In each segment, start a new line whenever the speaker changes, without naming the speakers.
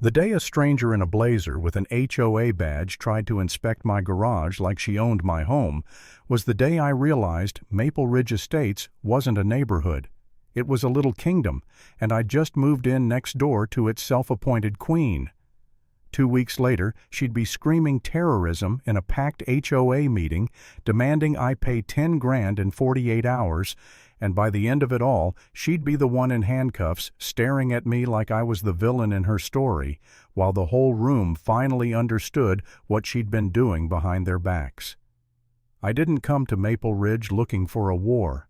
The day a stranger in a blazer with an HOA badge tried to inspect my garage like she owned my home was the day I realized Maple Ridge Estates wasn't a neighborhood. It was a little kingdom, and I'd just moved in next door to its self-appointed queen. 2 weeks later, she'd be screaming terrorism in a packed HOA meeting, demanding I pay 10 grand in 48 hours, and by the end of it all, she'd be the one in handcuffs, staring at me like I was the villain in her story, while the whole room finally understood what she'd been doing behind their backs. I didn't come to Maple Ridge looking for a war.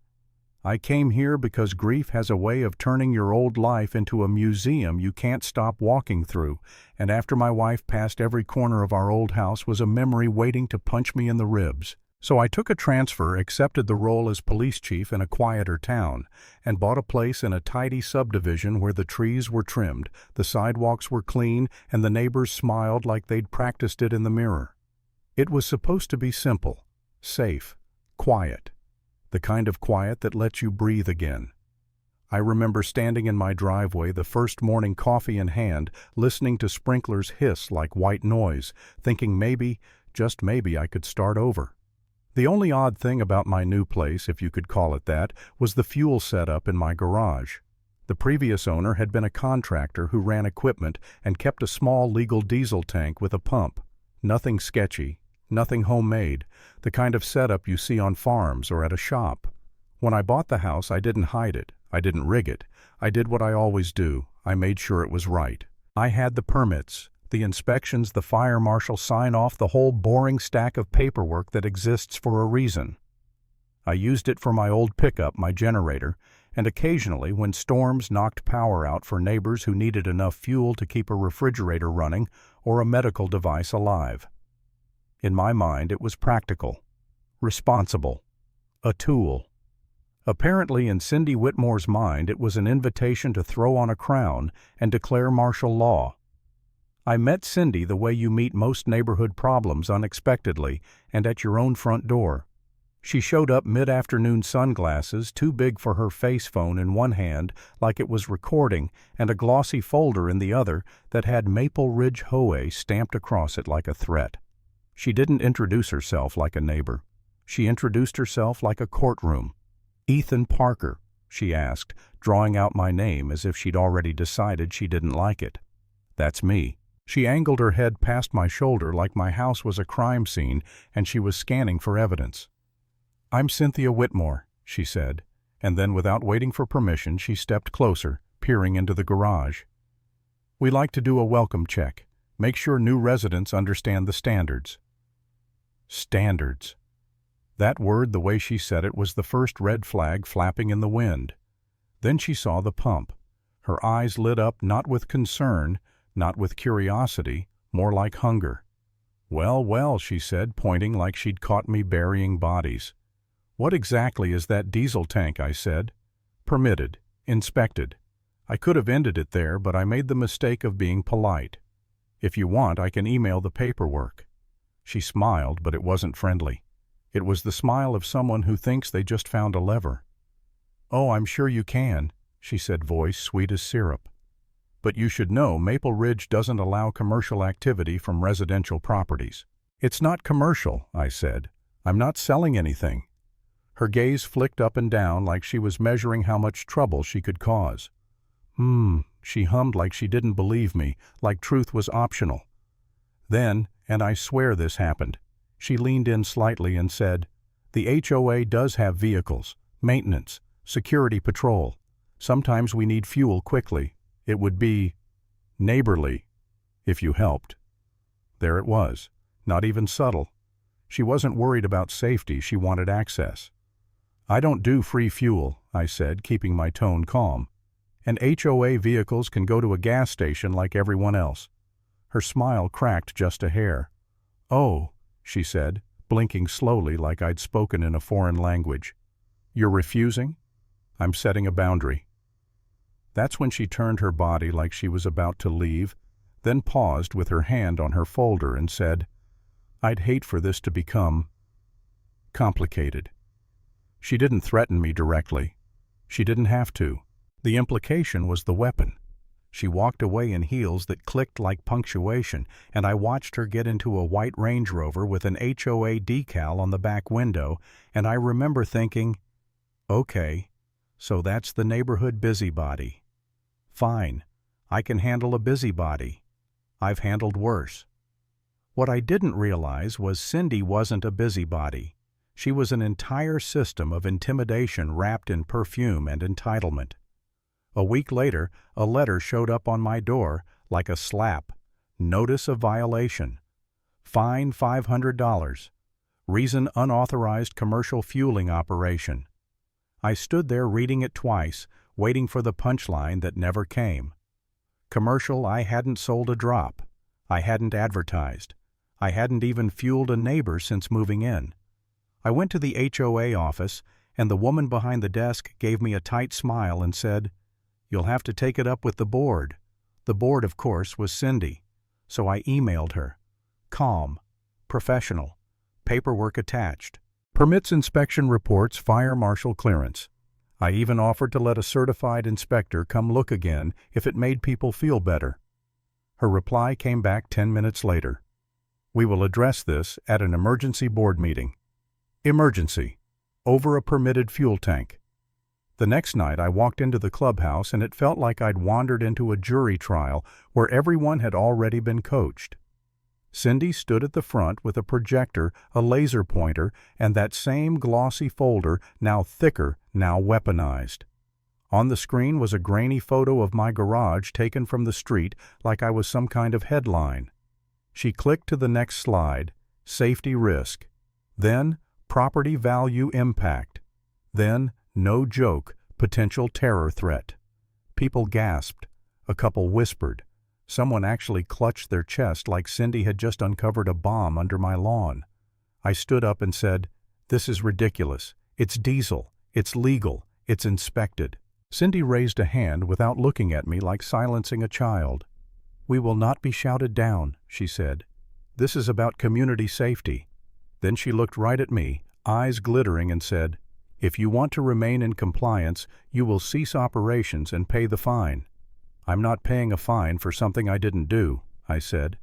I came here because grief has a way of turning your old life into a museum you can't stop walking through, and after my wife passed, every corner of our old house was a memory waiting to punch me in the ribs. So I took a transfer, accepted the role as police chief in a quieter town, and bought a place in a tidy subdivision where the trees were trimmed, the sidewalks were clean, and the neighbors smiled like they'd practiced it in the mirror. It was supposed to be simple, safe, quiet. The kind of quiet that lets you breathe again. I remember standing in my driveway, the first morning, coffee in hand, listening to sprinklers hiss like white noise, thinking maybe, just maybe, I could start over. The only odd thing about my new place, if you could call it that, was the fuel setup in my garage. The previous owner had been a contractor who ran equipment and kept a small legal diesel tank with a pump. Nothing sketchy. Nothing homemade, the kind of setup you see on farms or at a shop. When I bought the house, I didn't hide it. I didn't rig it. I did what I always do. I made sure it was right. I had the permits, the inspections, the fire marshal sign off, the whole boring stack of paperwork that exists for a reason. I used it for my old pickup, my generator, and occasionally when storms knocked power out for neighbors who needed enough fuel to keep a refrigerator running or a medical device alive. In my mind, it was practical, responsible, a tool. Apparently, in Cindy Whitmore's mind, it was an invitation to throw on a crown and declare martial law. I met Cindy the way you meet most neighborhood problems, unexpectedly and at your own front door. She showed up mid-afternoon, sunglasses too big for her face, phone in one hand like it was recording, and a glossy folder in the other that had Maple Ridge HOA stamped across it like a threat. She didn't introduce herself like a neighbor. She introduced herself like a courtroom. "Ethan Parker," she asked, drawing out my name as if she'd already decided she didn't like it. "That's me." She angled her head past my shoulder like my house was a crime scene and she was scanning for evidence. "I'm Cynthia Whitmore," she said, and then without waiting for permission, she stepped closer, peering into the garage. "We like to do a welcome check. Make sure new residents understand the standards." Standards. That word, the way she said it, was the first red flag flapping in the wind. Then she saw the pump. Her eyes lit up, not with concern, not with curiosity, more like hunger. "Well, well," she said, pointing like she'd caught me burying bodies. "What exactly is that diesel tank?" I said. "Permitted. Inspected." I could have ended it there, but I made the mistake of being polite. "If you want, I can email the paperwork." She smiled, but it wasn't friendly. It was the smile of someone who thinks they just found a lever. "Oh, I'm sure you can," she said, voice sweet as syrup. "But you should know Maple Ridge doesn't allow commercial activity from residential properties." "It's not commercial," I said. "I'm not selling anything." Her gaze flicked up and down like she was measuring how much trouble she could cause. She hummed like she didn't believe me, like truth was optional. Then, and I swear this happened, she leaned in slightly and said, "The HOA does have vehicles, maintenance, security patrol. Sometimes we need fuel quickly. It would be neighborly if you helped." There it was, not even subtle. She wasn't worried about safety, she wanted access. "I don't do free fuel," I said, keeping my tone calm. "And HOA vehicles can go to a gas station like everyone else." Her smile cracked just a hair. "Oh," she said, blinking slowly like I'd spoken in a foreign language. "You're refusing?" "I'm setting a boundary." That's when she turned her body like she was about to leave, then paused with her hand on her folder and said, "I'd hate for this to become complicated." She didn't threaten me directly. She didn't have to. The implication was the weapon. She walked away in heels that clicked like punctuation, and I watched her get into a white Range Rover with an HOA decal on the back window, and I remember thinking, okay, so that's the neighborhood busybody. Fine, I can handle a busybody. I've handled worse. What I didn't realize was Cindy wasn't a busybody. She was an entire system of intimidation wrapped in perfume and entitlement. A week later, a letter showed up on my door like a slap. Notice of violation. Fine $500. Reason unauthorized commercial fueling operation. I stood there reading it twice, waiting for the punchline that never came. Commercial, I hadn't sold a drop. I hadn't advertised. I hadn't even fueled a neighbor since moving in. I went to the HOA office, and the woman behind the desk gave me a tight smile and said, "You'll have to take it up with the board." The board, of course, was Cindy, so I emailed her. Calm, professional, paperwork attached. Permits, inspection reports, fire marshal clearance. I even offered to let a certified inspector come look again if it made people feel better. Her reply came back 10 minutes later. "We will address this at an emergency board meeting." Emergency. Over a permitted fuel tank. The next night I walked into the clubhouse and it felt like I'd wandered into a jury trial where everyone had already been coached. Cindy stood at the front with a projector, a laser pointer, and that same glossy folder, now thicker, now weaponized. On the screen was a grainy photo of my garage taken from the street like I was some kind of headline. She clicked to the next slide, safety risk. Then, property value impact. Then, no joke, potential terror threat. People gasped. A couple whispered. Someone actually clutched their chest like Cindy had just uncovered a bomb under my lawn. I stood up and said, "This is ridiculous. It's diesel. It's legal. It's inspected." Cindy raised a hand without looking at me like silencing a child. "We will not be shouted down," she said. "This is about community safety." Then she looked right at me, eyes glittering, and said, "If you want to remain in compliance, you will cease operations and pay the fine." "I'm not paying a fine for something I didn't do," I said.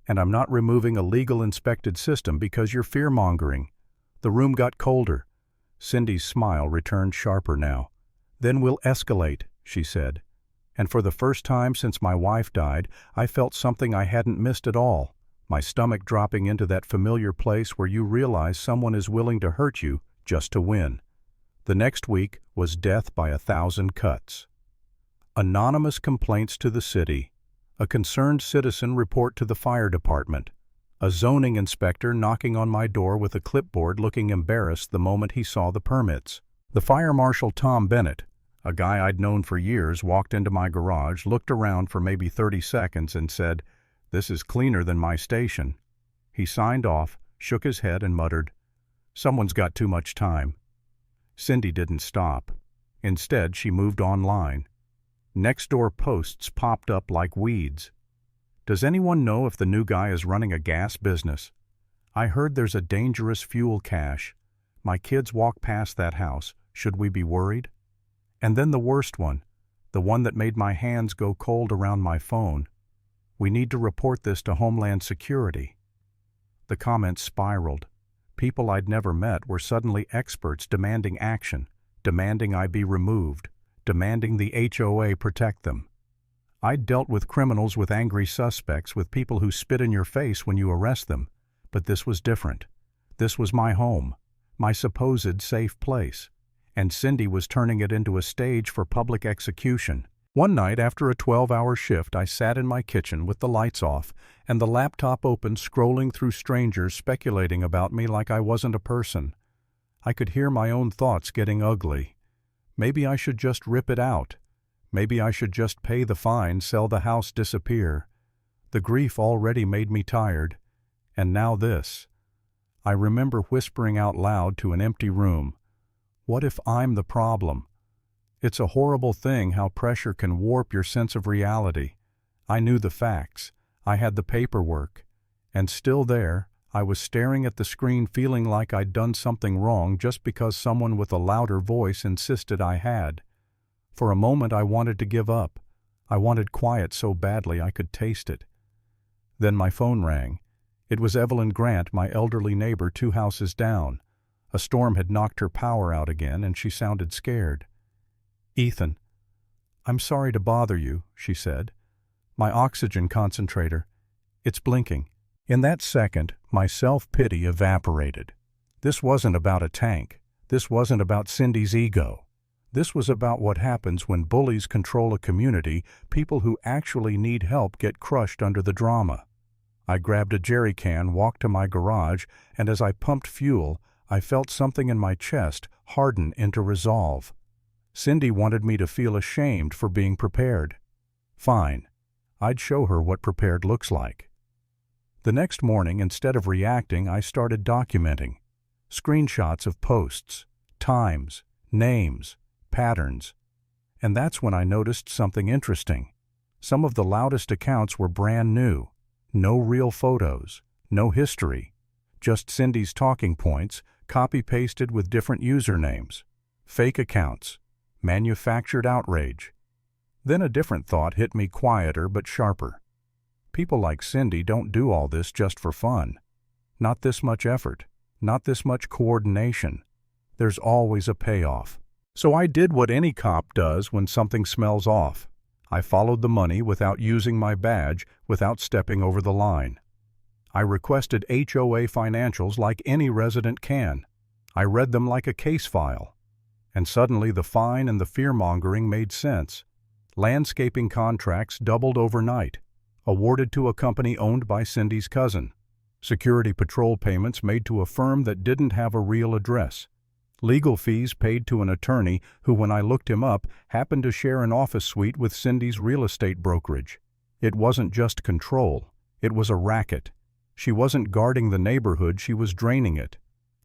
"And I'm not removing a legal inspected system because you're fear-mongering." The room got colder. Cindy's smile returned sharper now. "Then we'll escalate," she said. And for the first time since my wife died, I felt something I hadn't missed at all. My stomach dropping into that familiar place where you realize someone is willing to hurt you just to win. The next week was death by 1,000 cuts. Anonymous complaints to the city. A concerned citizen report to the fire department. A zoning inspector knocking on my door with a clipboard looking embarrassed the moment he saw the permits. The fire marshal Tom Bennett, a guy I'd known for years, walked into my garage, looked around for maybe 30 seconds and said, "This is cleaner than my station." He signed off, shook his head and muttered, "Someone's got too much time." Cindy didn't stop. Instead, she moved online. Next-door posts popped up like weeds. "Does anyone know if the new guy is running a gas business? I heard there's a dangerous fuel cache. My kids walk past that house. Should we be worried?" And then the worst one, the one that made my hands go cold around my phone. "We need to report this to Homeland Security." The comments spiraled. People I'd never met were suddenly experts demanding action, demanding I be removed, demanding the HOA protect them. I'd dealt with criminals, with angry suspects, with people who spit in your face when you arrest them, but this was different. This was my home, my supposed safe place, and Cindy was turning it into a stage for public execution. One night after a 12-hour shift, I sat in my kitchen with the lights off and the laptop open, scrolling through strangers speculating about me like I wasn't a person. I could hear my own thoughts getting ugly. Maybe I should just rip it out. Maybe I should just pay the fine, sell the house, disappear. The grief already made me tired. And now this. I remember whispering out loud to an empty room, "What if I'm the problem?" It's a horrible thing how pressure can warp your sense of reality. I knew the facts. I had the paperwork. And still there, I was staring at the screen feeling like I'd done something wrong just because someone with a louder voice insisted I had. For a moment I wanted to give up. I wanted quiet so badly I could taste it. Then my phone rang. It was Evelyn Grant, my elderly neighbor 2 houses down. A storm had knocked her power out again, and she sounded scared. "Ethan, I'm sorry to bother you," she said. "My oxygen concentrator, it's blinking." In that second, my self-pity evaporated. This wasn't about a tank. This wasn't about Cindy's ego. This was about what happens when bullies control a community. People who actually need help get crushed under the drama. I grabbed a jerry can, walked to my garage, and as I pumped fuel, I felt something in my chest harden into resolve. Cindy wanted me to feel ashamed for being prepared. Fine. I'd show her what prepared looks like. The next morning, instead of reacting, I started documenting. Screenshots of posts, times, names, patterns. And that's when I noticed something interesting. Some of the loudest accounts were brand new. No real photos, no history. Just Cindy's talking points, copy-pasted with different usernames. Fake accounts. Manufactured outrage. Then a different thought hit me, quieter but sharper. People like Cindy don't do all this just for fun. Not this much effort. Not this much coordination. There's always a payoff. So I did what any cop does when something smells off. I followed the money without using my badge, without stepping over the line. I requested HOA financials like any resident can. I read them like a case file. And suddenly the fine and the fear-mongering made sense. Landscaping contracts doubled overnight, awarded to a company owned by Cindy's cousin. Security patrol payments made to a firm that didn't have a real address. Legal fees paid to an attorney who, when I looked him up, happened to share an office suite with Cindy's real estate brokerage. It wasn't just control. It was a racket. She wasn't guarding the neighborhood, she was draining it.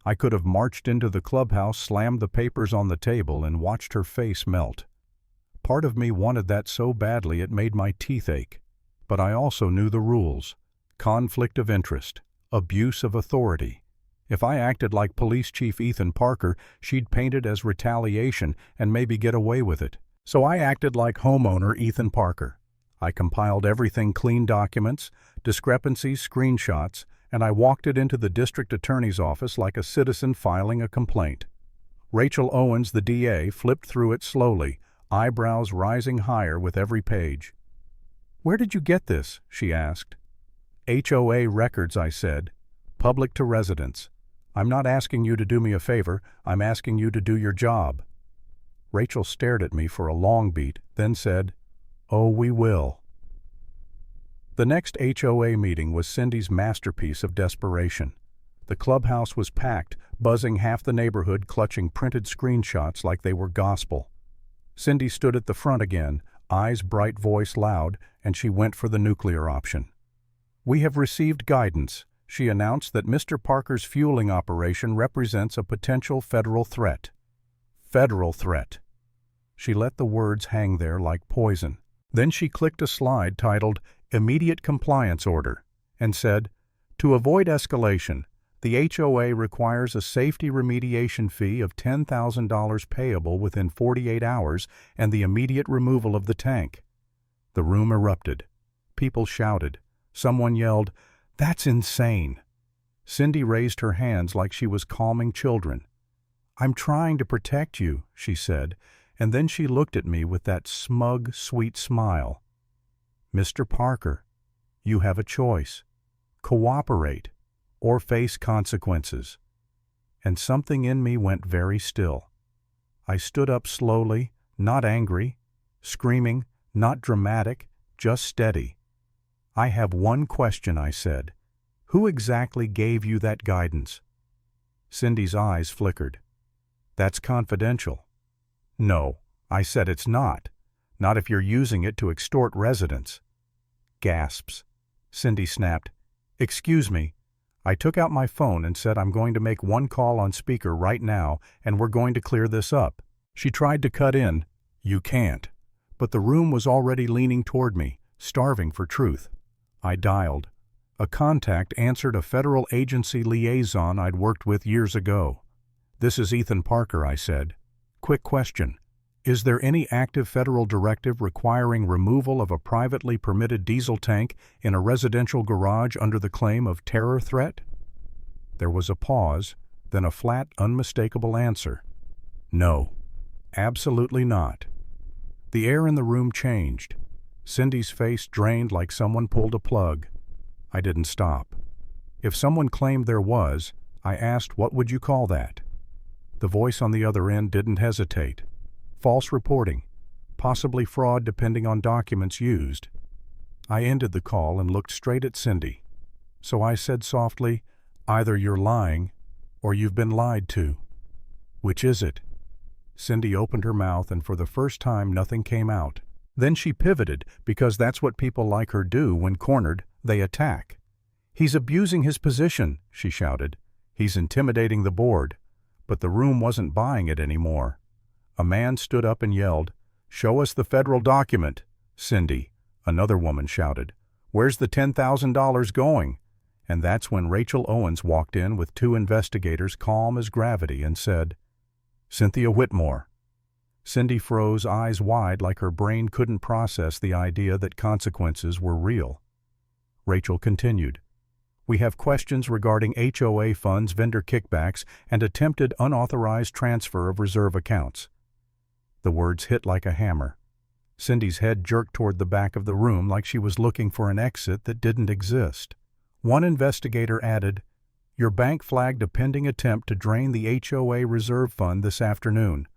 I could have marched into the clubhouse, slammed the papers on the table, and watched her face melt. Part of me wanted that so badly it made my teeth ache. But I also knew the rules. Conflict of interest. Abuse of authority. If I acted like Police Chief Ethan Parker, she'd paint it as retaliation and maybe get away with it. So I acted like homeowner Ethan Parker. I compiled everything, clean documents, discrepancies, screenshots, and I walked it into the district attorney's office like a citizen filing a complaint. Rachel Owens, the DA, flipped through it slowly, eyebrows rising higher with every page. "Where did you get this?" she asked. "HOA records," I said. "Public to residents. I'm not asking you to do me a favor, I'm asking you to do your job." Rachel stared at me for a long beat, then said, "Oh, we will." The next HOA meeting was Cindy's masterpiece of desperation. The clubhouse was packed, buzzing, half the neighborhood clutching printed screenshots like they were gospel. Cindy stood at the front again, eyes bright, voice loud, and she went for the nuclear option. "We have received guidance," she announced, "that Mr. Parker's fueling operation represents a potential federal threat." Federal threat. She let the words hang there like poison. Then she clicked a slide titled Immediate Compliance Order and said, "To avoid escalation, the HOA requires a safety remediation fee of $10,000 payable within 48 hours and the immediate removal of the tank." The room erupted. People shouted. Someone yelled, "That's insane." Cindy raised her hands like she was calming children. "I'm trying to protect you," she said, and then she looked at me with that smug, sweet smile. "Mr. Parker, you have a choice. Cooperate or face consequences." And something in me went very still. I stood up slowly, not angry, screaming, not dramatic, just steady. "I have one question," I said. "Who exactly gave you that guidance?" Cindy's eyes flickered. "That's confidential." "No," I said, "it's not. Not if you're using it to extort residents." Gasps. Cindy snapped, "Excuse me." I took out my phone and said, "I'm going to make one call on speaker right now, and we're going to clear this up." She tried to cut in. "You can't." But the room was already leaning toward me, starving for truth. I dialed. A contact answered, a federal agency liaison I'd worked with years ago. "This is Ethan Parker," I said. "Quick question. Is there any active federal directive requiring removal of a privately permitted diesel tank in a residential garage under the claim of terror threat? There was a pause, then a flat, unmistakable answer. No, absolutely not. The air in the room changed. Cindy's face drained like someone pulled a plug. I didn't stop. If someone claimed there was, I asked, what would you call that? The voice on the other end didn't hesitate. False reporting, possibly fraud depending on documents used. I ended the call and looked straight at Cindy. So I said softly, either you're lying or you've been lied to. Which is it? Cindy opened her mouth and for the first time nothing came out. Then she pivoted because that's what people like her do when cornered, they attack. He's abusing his position, she shouted. He's intimidating the board. But the room wasn't buying it anymore. A man stood up and yelled, "Show us the federal document." "Cindy," another woman shouted, "where's the $10,000 going?" And that's when Rachel Owens walked in with two investigators calm as gravity and said, "Cynthia Whitmore." Cindy froze, eyes wide like her brain couldn't process the idea that consequences were real. Rachel continued, "We have questions regarding HOA funds, vendor kickbacks, and attempted unauthorized transfer of reserve accounts." The words hit like a hammer. Cindy's head jerked toward the back of the room like she was looking for an exit that didn't exist. One investigator added, "Your bank flagged a pending attempt to drain the HOA reserve fund this afternoon.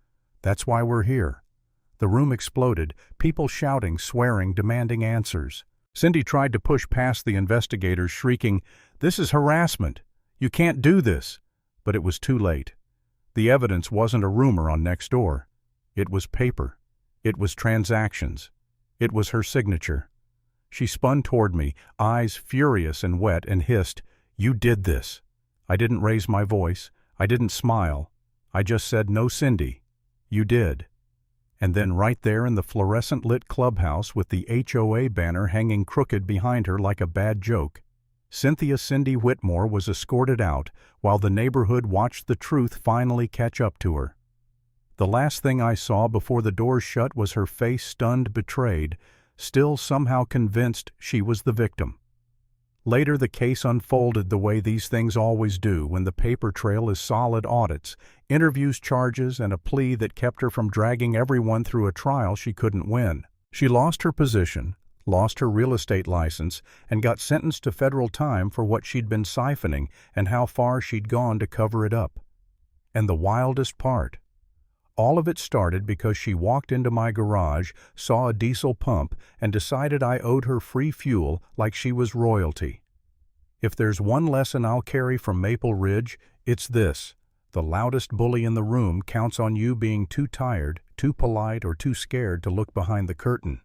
That's why we're here." The room exploded, people shouting, swearing, demanding answers. Cindy tried to push past the investigators, shrieking, "This is harassment. You can't do this." But it was too late. The evidence wasn't a rumor on Nextdoor. It was paper. It was transactions. It was her signature. She spun toward me, eyes furious and wet, and hissed, "You did this." I didn't raise my voice. I didn't smile. I just said, "No, Cindy, you did." And then right there in the fluorescent-lit clubhouse with the HOA banner hanging crooked behind her like a bad joke, Cynthia Cindy Whitmore was escorted out while the neighborhood watched the truth finally catch up to her. The last thing I saw before the doors shut was her face stunned, betrayed, still somehow convinced she was the victim. Later the case unfolded the way these things always do when the paper trail is solid: audits, interviews, charges, and a plea that kept her from dragging everyone through a trial she couldn't win. She lost her position, lost her real estate license, and got sentenced to federal time for what she'd been siphoning and how far she'd gone to cover it up. And the wildest part, all of it started because she walked into my garage, saw a diesel pump, and decided I owed her free fuel like she was royalty. If there's one lesson I'll carry from Maple Ridge, it's this: the loudest bully in the room counts on you being too tired, too polite, or too scared to look behind the curtain.